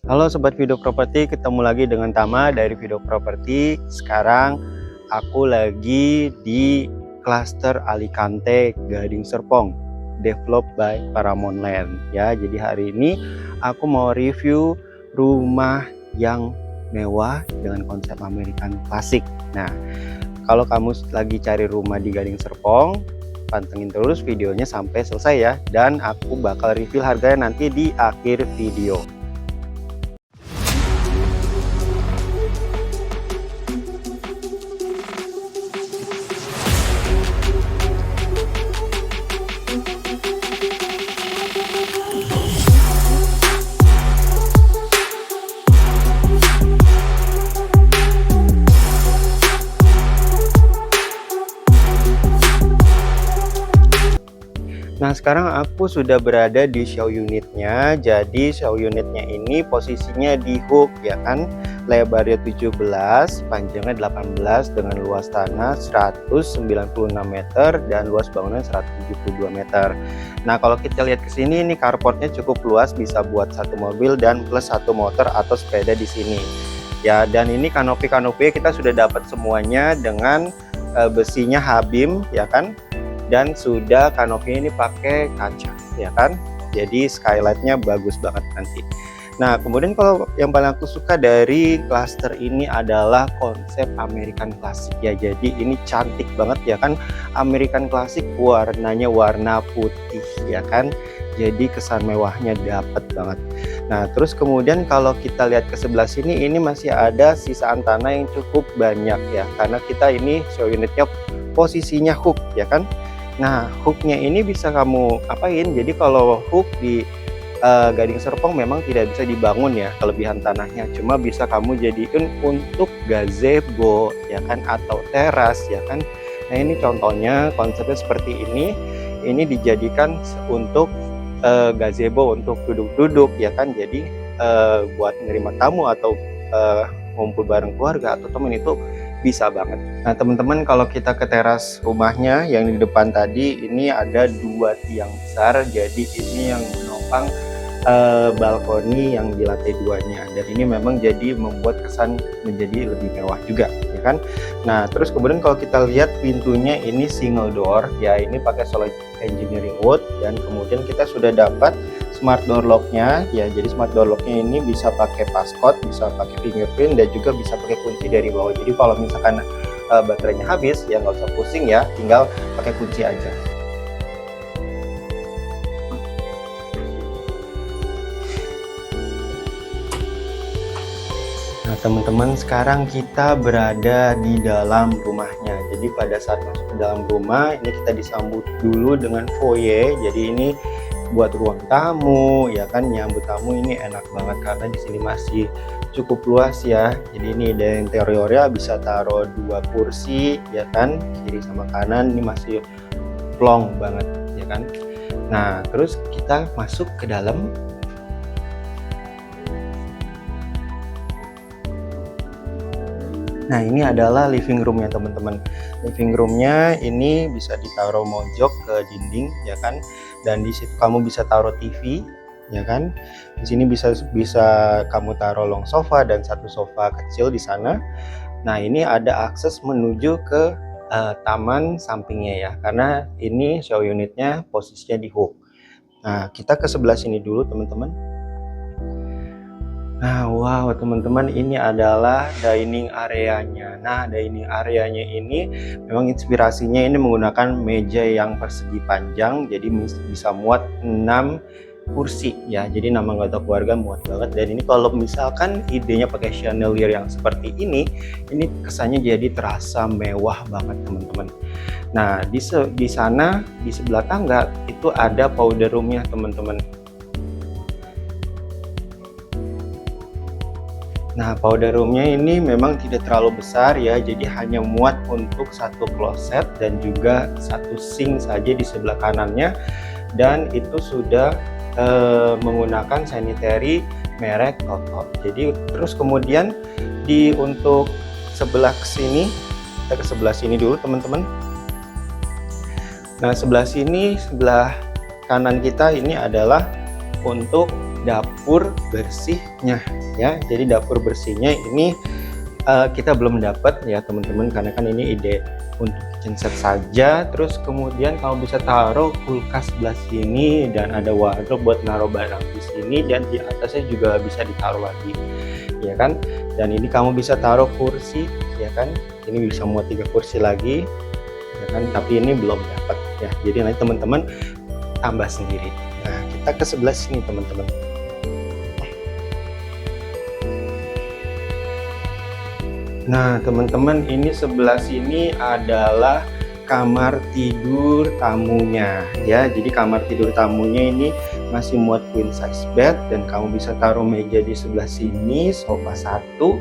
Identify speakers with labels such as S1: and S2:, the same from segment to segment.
S1: Halo Sobat Video Properti, ketemu lagi dengan Tama dari Video Properti. Sekarang aku lagi di klaster Alicante Gading Serpong, developed by Paramount Land. Ya, jadi hari ini aku mau review rumah yang mewah dengan konsep American klasik. Nah, kalau kamu lagi cari rumah di Gading Serpong, pantengin terus videonya sampai selesai ya. Dan aku bakal review harganya nanti di akhir video. Nah, sekarang aku sudah berada di show unitnya. Jadi show unitnya ini posisinya di hook ya kan. Lebarnya 17, panjangnya 18 dengan luas tanah 196 meter dan luas bangunan 172 meter. Nah, kalau kita lihat ke sini ini carportnya cukup luas, bisa buat satu mobil dan plus satu motor atau sepeda di sini. Ya, dan ini kanopi kita sudah dapat semuanya dengan besinya Habim ya kan. Dan sudah kanopi ini pakai kaca ya kan, jadi skylightnya bagus banget nanti. Nah, kemudian kalau yang paling aku suka dari klaster ini adalah konsep American klasik ya. Jadi ini cantik banget ya kan, American klasik, warnanya warna putih ya kan, jadi kesan mewahnya dapet banget. Nah, terus kemudian kalau kita lihat ke sebelah sini, ini masih ada sisaan tanah yang cukup banyak ya, karena kita ini show unitnya posisinya hook ya kan. Nah, hooknya ini bisa kamu apain? Jadi kalau hook di Gading Serpong memang tidak bisa dibangun ya, kelebihan tanahnya. Cuma bisa kamu jadikan untuk gazebo ya kan, atau teras ya kan. Nah, ini contohnya konsepnya seperti ini. Ini dijadikan untuk gazebo, untuk duduk-duduk ya kan. Jadi buat menerima tamu atau ngumpul bareng keluarga atau teman itu bisa banget. Nah, teman-teman, kalau kita ke teras rumahnya yang di depan tadi, ini ada dua tiang besar. Jadi ini yang menopang balkoni yang di lantai duanya, dan ini memang jadi membuat kesan menjadi lebih mewah juga ya kan. Nah, terus kemudian kalau kita lihat pintunya ini single door ya, ini pakai solid engineering wood, dan kemudian kita sudah dapat smart door locknya ya. Jadi smart door locknya ini bisa pakai passcode, bisa pakai fingerprint, dan juga bisa pakai kunci dari bawah. Jadi kalau misalkan baterainya habis ya nggak usah pusing ya, tinggal pakai kunci aja. Nah, teman-teman, sekarang kita berada di dalam rumahnya. Jadi pada saat masuk ke dalam rumah ini kita disambut dulu dengan foyer. Jadi ini buat ruang tamu ya kan, nyambut tamu ini enak banget karena di sini masih cukup luas ya. Jadi ini dari interiornya bisa taruh 2 kursi ya kan, kiri sama kanan, ini masih plong banget ya kan. Nah, terus kita masuk ke dalam. Nah, ini adalah living roomnya teman-teman. Living roomnya ini bisa ditaruh mojok ke dinding ya kan, dan di situ kamu bisa taruh TV ya kan. Di sini bisa kamu taruh long sofa dan satu sofa kecil di sana. Nah, ini ada akses menuju ke taman sampingnya ya, karena ini show unitnya posisinya di hook. Nah, kita ke sebelah sini dulu teman-teman. Nah, wow teman-teman, ini adalah dining areanya. Nah, dining areanya ini memang inspirasinya ini menggunakan meja yang persegi panjang, jadi bisa muat 6 kursi ya. Jadi 6 anggota keluarga muat banget. Dan ini kalau misalkan idenya pakai chandelier yang seperti ini kesannya jadi terasa mewah banget teman-teman. Nah, di sana di sebelah tangga itu ada powder roomnya teman-teman. Nah, powder roomnya ini memang tidak terlalu besar ya, jadi hanya muat untuk satu kloset dan juga satu sink saja di sebelah kanannya, dan itu sudah menggunakan sanitary merek Toto. Jadi terus kemudian untuk sebelah sini, kita ke sebelah sini dulu teman-teman. Nah, sebelah sini, sebelah kanan kita ini adalah untuk dapur bersihnya ya. Jadi dapur bersihnya ini kita belum dapat ya teman-teman, karena kan ini ide untuk kitchen set saja. Terus kemudian kamu bisa taruh kulkas sebelah sini dan ada wardrobe buat naruh barang di sini, dan di atasnya juga bisa ditaruh lagi ya kan. Dan ini kamu bisa taruh kursi ya kan, ini bisa muat 3 kursi lagi ya kan, tapi ini belum dapat ya, jadi nanti teman-teman tambah sendiri. Nah kita ke sebelah sini teman-teman. Nah teman-teman, ini sebelah sini adalah kamar tidur tamunya ya. Jadi kamar tidur tamunya ini masih muat queen size bed, dan kamu bisa taruh meja di sebelah sini, sofa 1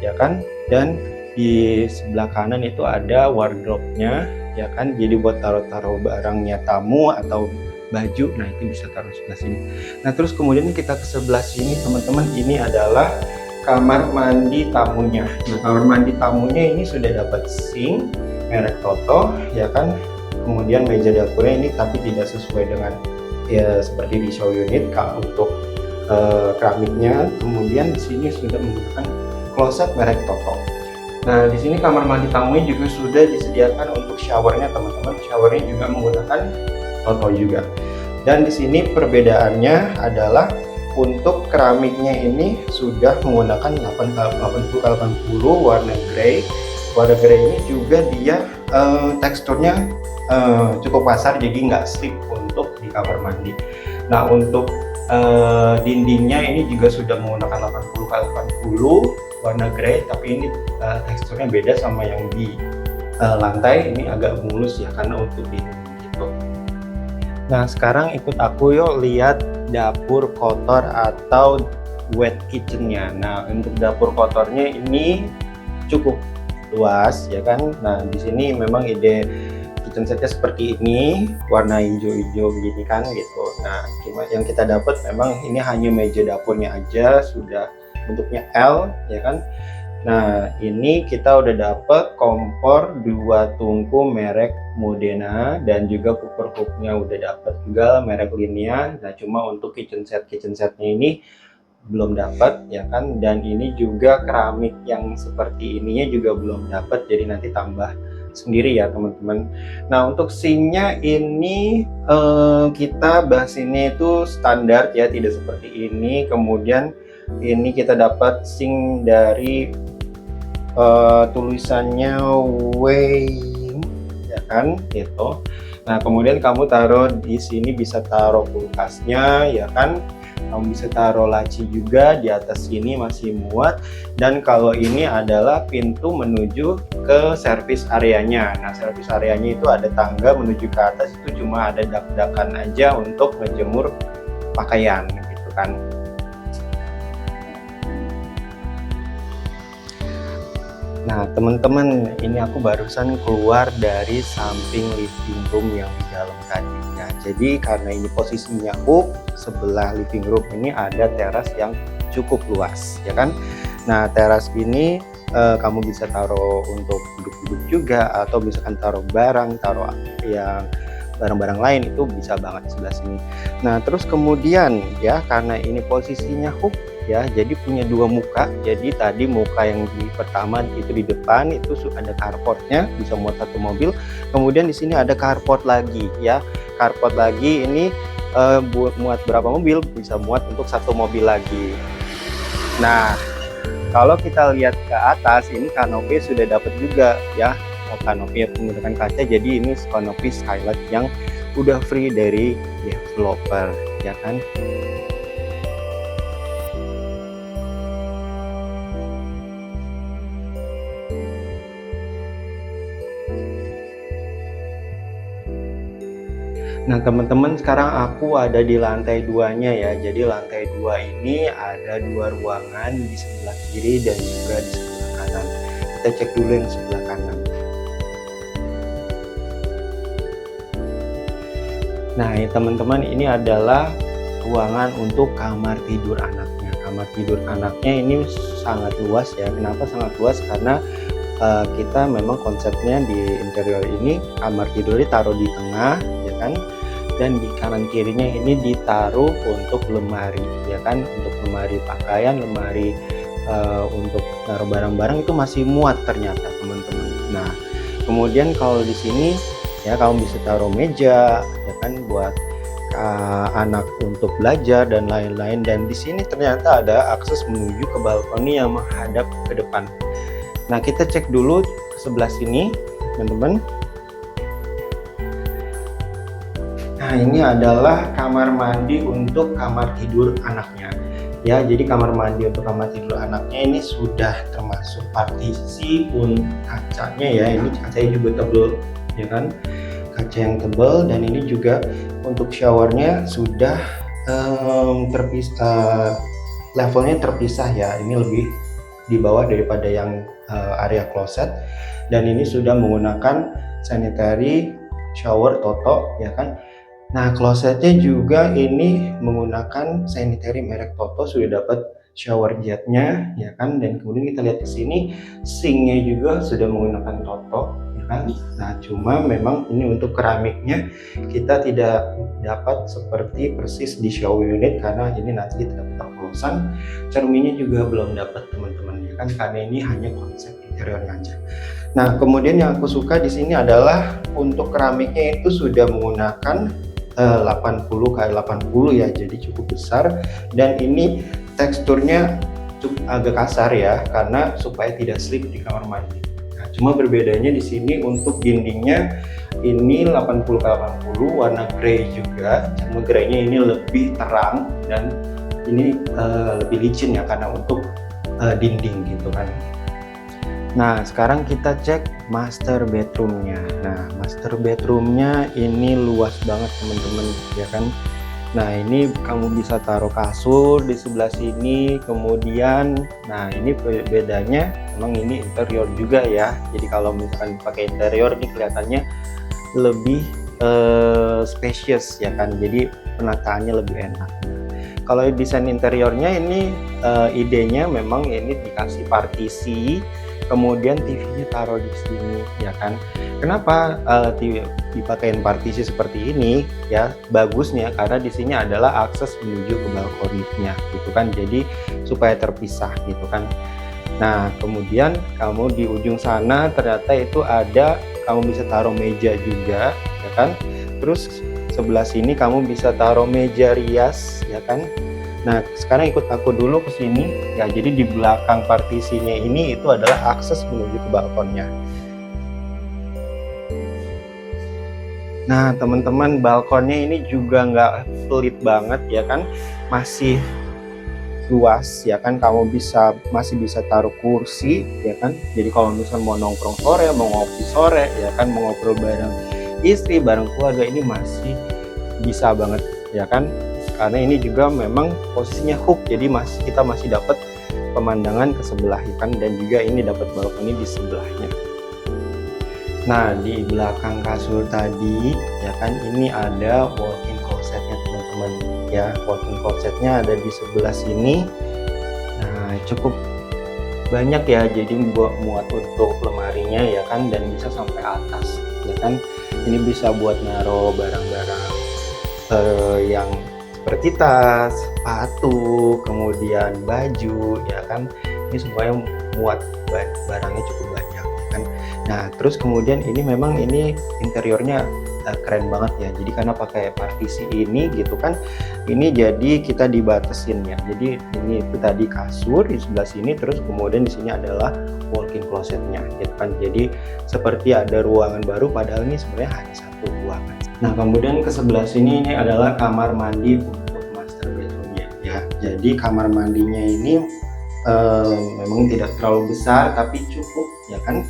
S1: ya kan, dan di sebelah kanan itu ada wardrobe-nya ya kan, jadi buat taruh-taruh barangnya tamu atau baju. Nah itu bisa taruh sebelah sini. Nah terus kemudian kita ke sebelah sini teman-teman, ini adalah kamar mandi tamunya. Nah kamar mandi tamunya ini sudah dapat sink merek Toto ya kan, kemudian meja dapurnya ini tapi tidak sesuai dengan ya seperti di show unit untuk keramiknya. Kemudian di sini sudah menggunakan kloset merek Toto. Nah di sini kamar mandi tamunya juga sudah disediakan untuk showernya teman-teman, showernya juga menggunakan Toto juga. Dan di sini perbedaannya adalah untuk keramiknya ini sudah menggunakan 80x80 warna grey. Warna grey ini juga dia teksturnya cukup kasar, jadi nggak slip untuk di kamar mandi. Nah untuk dindingnya ini juga sudah menggunakan 80x80 warna grey, tapi ini teksturnya beda sama yang di lantai, ini agak mulus ya karena untuk dinding gitu. Nah sekarang ikut aku yuk lihat dapur kotor atau wet kitchennya. Nah untuk dapur kotornya ini cukup luas ya kan. Nah di sini memang ide kitchen setnya seperti ini, warna hijau-hijau begini kan gitu. Nah cuma yang kita dapat memang ini hanya meja dapurnya aja, sudah bentuknya L ya kan. Nah ini kita udah dapat kompor 2 tungku merek Modena, dan juga cooker hooknya udah dapat juga merek Linea. Nah cuma untuk kitchen setnya ini belum dapat ya kan, dan ini juga keramik yang seperti ininya juga belum dapat, jadi nanti tambah sendiri ya teman-teman. Nah untuk sinknya ini kita bahas ini itu standar ya, tidak seperti ini. Kemudian ini kita dapat sink dari tulisannya Weighing ya kan gitu. Nah kemudian kamu taruh di sini, bisa taruh kulkasnya ya kan, kamu bisa taruh laci juga di atas sini masih muat. Dan kalau ini adalah pintu menuju ke service areanya. Nah service areanya itu ada tangga menuju ke atas, itu cuma ada dak-dakan aja untuk ngejemur pakaian gitu kan. Nah teman-teman, ini aku barusan keluar dari samping living room yang di dalam tadi. Nah jadi karena ini posisinya hook, sebelah living room ini ada teras yang cukup luas ya kan. Nah teras ini kamu bisa taruh untuk duduk-duduk juga, atau misalkan taruh barang, taruh yang barang-barang lain itu bisa banget di sebelah sini. Nah terus kemudian ya, karena ini posisinya hook ya, jadi punya 2 muka. Jadi tadi muka yang di pertama itu di depan itu ada carportnya, bisa muat 1 mobil. Kemudian di sini ada carport lagi ya, carport lagi ini buat muat berapa mobil, bisa muat untuk 1 mobil lagi. Nah kalau kita lihat ke atas, ini kanopi sudah dapat juga ya, kanopi menggunakan kaca. Jadi ini kanopi skylight yang udah free dari developer ya kan. Nah teman-teman, sekarang aku ada di lantai 2-nya ya. Jadi lantai 2 ini ada 2 ruangan, di sebelah kiri dan juga di sebelah kanan. Kita cek dulu yang sebelah kanan. Nah ya teman-teman, ini adalah ruangan untuk kamar tidur anaknya. Kamar tidur anaknya ini sangat luas ya. Kenapa sangat luas? Karena kita memang konsepnya di interior ini kamar tidurnya taruh di tengah ya kan. dan di kanan kirinya ini ditaruh untuk lemari, ya kan, untuk lemari pakaian, lemari untuk taruh barang-barang itu masih muat ternyata teman-teman. Nah, kemudian kalau di sini ya kamu bisa taruh meja, ya kan, buat anak untuk belajar dan lain-lain. Dan di sini ternyata ada akses menuju ke balkoni yang menghadap ke depan. Nah, kita cek dulu ke sebelah sini, teman-teman. Nah, ini adalah kamar mandi untuk kamar tidur anaknya. Ya, jadi kamar mandi untuk kamar tidur anaknya ini sudah termasuk partisi kacanya ya. Ini kacanya juga tebal, ya kan? Kaca yang tebal, dan ini juga untuk showernya sudah terpisah, levelnya terpisah ya. Ini lebih di bawah daripada yang area kloset, dan ini sudah menggunakan sanitary shower Toto, ya kan. Nah, klosetnya juga ini menggunakan sanitary merek Toto, sudah dapat shower jetnya, ya kan. Dan kemudian kita lihat di sini sinknya juga sudah menggunakan Toto, ya kan. Nah, cuma memang ini untuk keramiknya kita tidak dapat seperti persis di show unit karena ini nanti kita dapat oplosan. Cerminnya juga belum dapat teman-teman, ya kan, karena ini hanya konsep interiornya aja. Nah, kemudian yang aku suka di sini adalah untuk keramiknya itu sudah menggunakan 80 x 80 ya, jadi cukup besar, dan ini teksturnya cukup agak kasar ya, karena supaya tidak slip di kamar mandi. Nah, cuma berbedanya di sini untuk dindingnya ini 80 x 80 warna grey juga, cuma greynya ini lebih terang dan ini lebih licin ya karena untuk dinding gitu kan. Nah, sekarang kita cek master bedroomnya. Nah, master bedroomnya ini luas banget teman-teman, ya kan. Nah, ini kamu bisa taruh kasur di sebelah sini. Kemudian, nah ini bedanya, memang ini interior juga ya. Jadi kalau misalkan pakai interior ini kelihatannya lebih spacious ya kan. Jadi penataannya lebih enak. Kalau desain interiornya ini idenya memang ini dikasih partisi. Kemudian TV-nya taruh di sini, ya kan. Kenapa dipakein partisi seperti ini? Ya, bagusnya karena di sini adalah akses menuju ke balkoninya, gitu kan. Jadi supaya terpisah, gitu kan. Nah, kemudian kamu di ujung sana ternyata itu ada, kamu bisa taruh meja juga, ya kan. Terus sebelah sini kamu bisa taruh meja rias, ya kan. Nah, sekarang ikut aku dulu ke sini. Ya, jadi di belakang partisinya ini itu adalah akses menuju ke balkonnya. Nah, teman-teman, balkonnya ini juga nggak pelit banget ya kan. Masih luas ya kan, kamu masih bisa taruh kursi ya kan. Jadi kalau misalnya mau nongkrong sore, mau ngopi sore ya kan, mau ngobrol bareng istri, bareng keluarga, ini masih bisa banget ya kan. Karena ini juga memang posisinya hook, jadi kita masih dapat pemandangan ke sebelah ya kan, dan juga ini dapat balkoni di sebelahnya. Nah, di belakang kasur tadi ya kan, ini ada walk-in closetnya teman-teman ya. Walk-in closetnya ada di sebelah sini. Nah, cukup banyak ya, jadi muat untuk lemarinya ya kan, dan bisa sampai atas ya kan. Ini bisa buat naruh barang-barang yang seperti tas, sepatu, kemudian baju ya kan. Ini semuanya muat, barangnya cukup banyak ya kan. Nah, terus kemudian ini memang ini interiornya keren banget ya. Jadi karena pakai partisi ini gitu kan, ini jadi kita dibatasin ya. Jadi ini itu tadi kasur di sebelah sini, terus kemudian di sini adalah walk-in closetnya gitu kan. Jadi seperti ada ruangan baru, padahal ini sebenarnya hanya satu ruangan. Nah, kemudian ke sebelah sini ini adalah kamar mandi untuk master bedroomnya ya. Jadi kamar mandinya ini memang tidak terlalu besar, tapi cukup ya kan,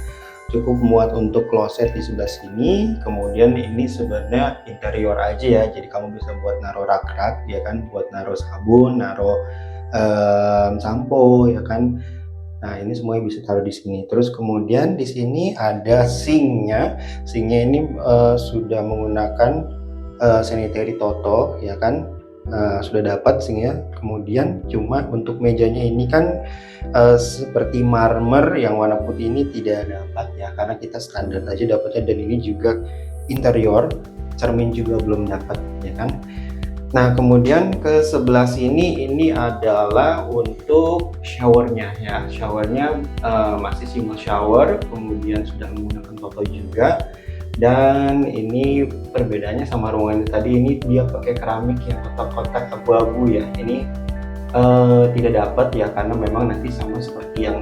S1: cukup muat untuk kloset di sebelah sini. Kemudian ini sebenarnya interior aja ya, jadi kamu bisa buat naruh rak-rak ya kan, buat naruh sabun, naruh sampo ya kan. Nah, ini semuanya bisa taruh di sini. Terus kemudian di sini ada sinknya. Sinknya ini sudah menggunakan sanitary Toto ya kan. Sudah dapat sinknya. Kemudian cuma untuk mejanya ini kan seperti marmer yang warna putih ini tidak dapat ya, karena kita standar aja dapatnya. Dan ini juga interior cermin juga belum dapat, ya kan. Nah, kemudian ke sebelah sini ini adalah untuk showernya ya. Showernya masih single shower, kemudian sudah menggunakan toto juga. Dan ini perbedaannya sama ruangan tadi, ini dia pakai keramik yang kotak-kotak abu-abu ya. Ini tidak dapat ya, karena memang nanti sama seperti yang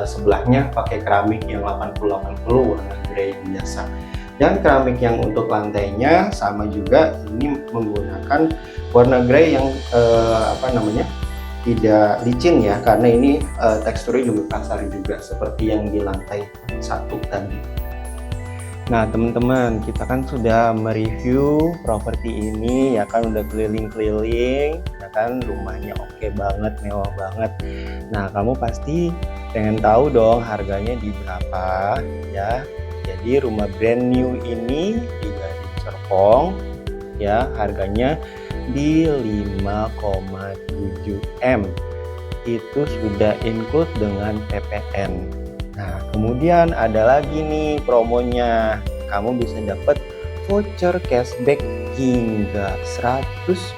S1: sebelahnya pakai keramik yang 80-80 warna grey yang biasa. Dan keramik yang untuk lantainya sama juga, ini menggunakan warna grey yang tidak licin ya, karena ini teksturnya juga kasar juga seperti yang di lantai 1 tadi. Nah teman-teman, kita kan sudah mereview properti ini ya kan, udah keliling-keliling ya kan, rumahnya oke banget, mewah banget. Nah kamu pasti pengen tahu dong harganya di berapa ya. Jadi rumah brand new ini di Gading Serpong ya, harganya di 5,7 M. Itu sudah include dengan PPN. Nah, kemudian ada lagi nih promonya. Kamu bisa dapat voucher cashback hingga 100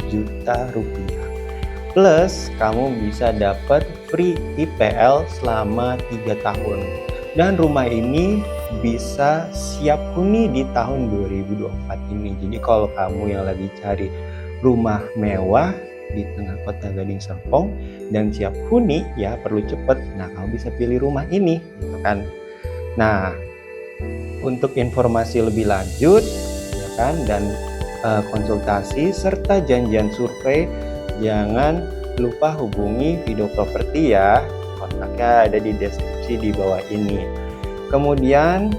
S1: juta rupiah. Plus, kamu bisa dapat free IPL selama 3 tahun. Dan rumah ini bisa siap huni di tahun 2024 ini. Jadi kalau kamu yang lagi cari rumah mewah di tengah kota Gading Serpong dan siap huni ya, perlu cepet. Nah kamu bisa pilih rumah ini gitu kan. Nah untuk informasi lebih lanjut ya kan, dan konsultasi serta janjian survei, jangan lupa hubungi Video Property ya, kontaknya ada di deskripsi di bawah ini. Kemudian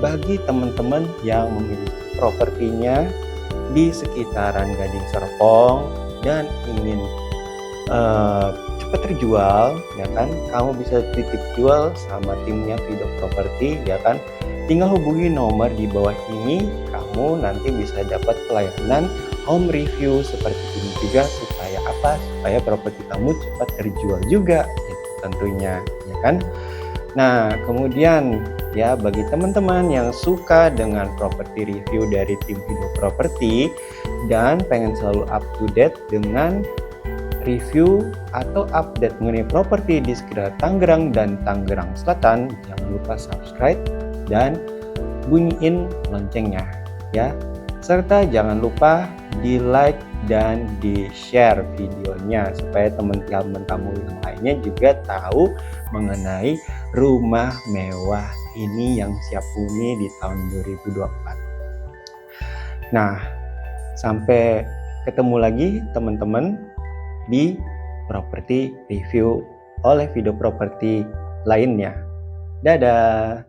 S1: bagi teman-teman yang memiliki propertinya di sekitaran Gading Serpong dan ingin cepat terjual ya kan, kamu bisa titip jual sama timnya Video Property ya kan. Tinggal hubungi nomor di bawah ini, kamu nanti bisa dapat pelayanan home review seperti ini juga, supaya apa? Supaya properti kamu cepat terjual juga gitu, tentunya ya kan. Nah kemudian ya, bagi teman-teman yang suka dengan properti review dari tim Video Property dan pengen selalu up to date dengan review atau update mengenai properti di sekitar Tangerang dan Tangerang Selatan, jangan lupa subscribe dan bunyiin loncengnya ya. Serta jangan lupa di like dan di share videonya supaya teman-teman kamu yang lainnya juga tahu mengenai rumah mewah ini yang siap huni di tahun 2024. Nah, sampai ketemu lagi teman-teman di properti review oleh Video Property lainnya. Dadah.